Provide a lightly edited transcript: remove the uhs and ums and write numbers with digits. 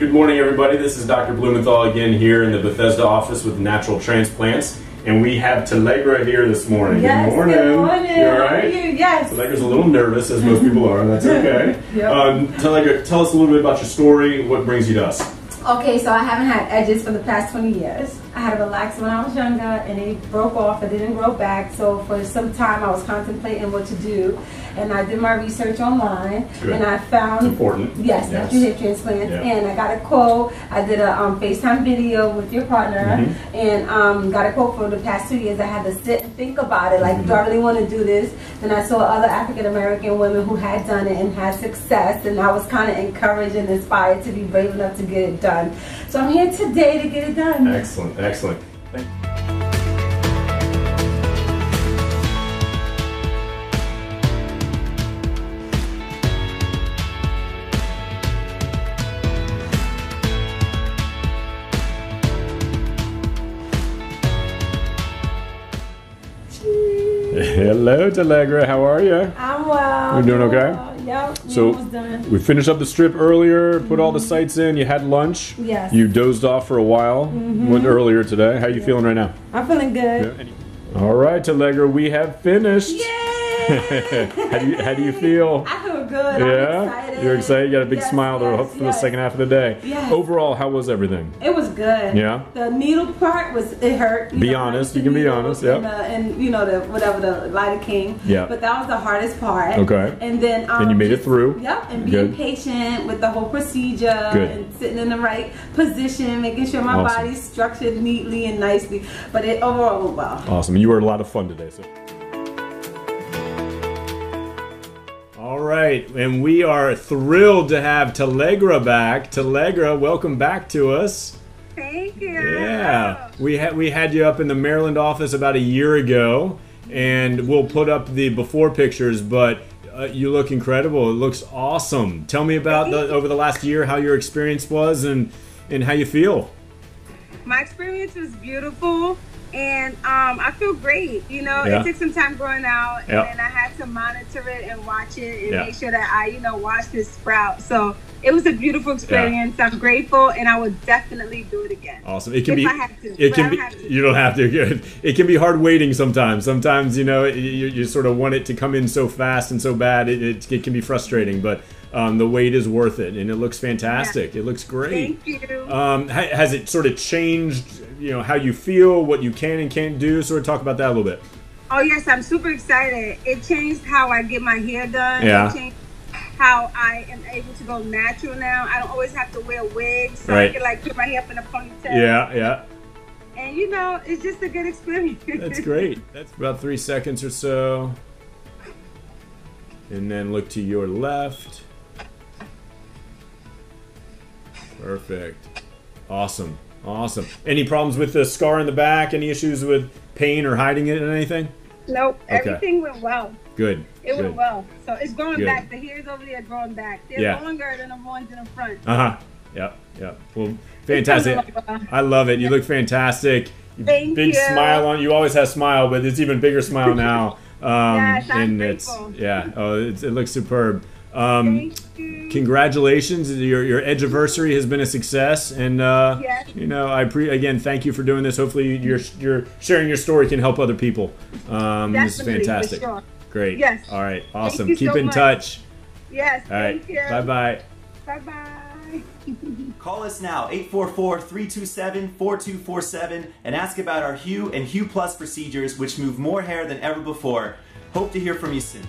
Good morning, everybody. This is Dr. Blumenthal again here in the Bethesda office with Natural Transplants. And we have Telegra here this morning. Yes, good morning. Good morning. You all right? Yes. Telegra's a little nervous, as most people are, and that's okay. Yep. Telegra, tell us a little bit about your story. What brings you to us? Okay, so I haven't had edges for the past 20 years. I had a relaxer when I was younger, and they broke off. It didn't grow back. So for some time, I was contemplating what to do, and I did my research online, and I found it's important. Yes, natural hair transplants, and I got a quote. I did a FaceTime video with your partner, and got a quote for the past 2 years. I had to sit and think about it, like, do I really want to do this? Then I saw other African American women who had done it and had success, and I was kind of encouraged and inspired to be brave enough to get it done. So I'm here today to get it done. Excellent, excellent. Thank you. Hello, Telegra. How are you? I'm well. You doing okay? Yep. So we finished up the strip earlier, put all the sites in. You had lunch. Yes. You dozed off for a while. Went earlier today. How you feeling right now? I'm feeling good. All right, Telegra, we have finished. Yay! How do you feel? I feel good. Yeah, I'm excited. You're excited. You got a big smile for the second half of the day. Yes. Overall, how was everything? It was good. Yeah. The needle part it hurt. Be honest. You can be honest. Yeah. And you know the lidocaine. Yeah. But that was the hardest part. Okay. And then and you made it through. Yep. And being patient with the whole procedure and sitting in the right position, making sure my body's structured neatly and nicely. But it overall went well. Awesome. You were a lot of fun today. So. All right, and we are thrilled to have Telegra back. Telegra, welcome back to us. Thank you. Yeah, we had you up in the Maryland office about a year ago, and we'll put up the before pictures, but you look incredible. It looks awesome. Tell me about over the last year how your experience was and how you feel. My experience was beautiful. And I feel great. You know, it took some time growing out, and then I had to monitor it and watch it and make sure that I, watch this sprout. So it was a beautiful experience. I'm grateful, and I would definitely do it again. Awesome. It can if be. I have to. It can be. You don't have to. Good. It can be hard waiting sometimes. Sometimes you sort of want it to come in so fast and so bad. It can be frustrating, but. The wait is worth it, and it looks fantastic. It looks great. Thank you. Has it sort of changed, how you feel, what you can and can't do? Sort of talk about that a little bit. Oh yes, I'm super excited. It changed how I get my hair done. Yeah. It changed how I am able to go natural now. I don't always have to wear wigs, so I can put my hair up in a ponytail. Yeah, yeah. And it's just a good experience. That's great. That's about 3 seconds or so. And then look to your left. Perfect. Awesome. Awesome. Any problems with the scar in the back? Any issues with pain or hiding it or anything? Nope. Okay. Everything went well. Good. It went well. So it's growing back. The hairs over there are growing back. They're longer than the ones in the front. Yep. Yep. Well, fantastic. I love it. You look fantastic. Thank big you. Smile on you. Always have smile, but it's even bigger smile now. Yes, I'm grateful. It looks superb. Thank you. Congratulations! Your Edgeversary has been a success, and again, thank you for doing this. Hopefully, your sharing your story can help other people. This is fantastic. For sure. Great. Yes. All right. Awesome. Keep in touch. Yes. All right. Thank you. Bye bye. Bye bye. Call us now, 844-327-4247, and ask about our Hue and Hue Plus procedures, which move more hair than ever before. Hope to hear from you soon.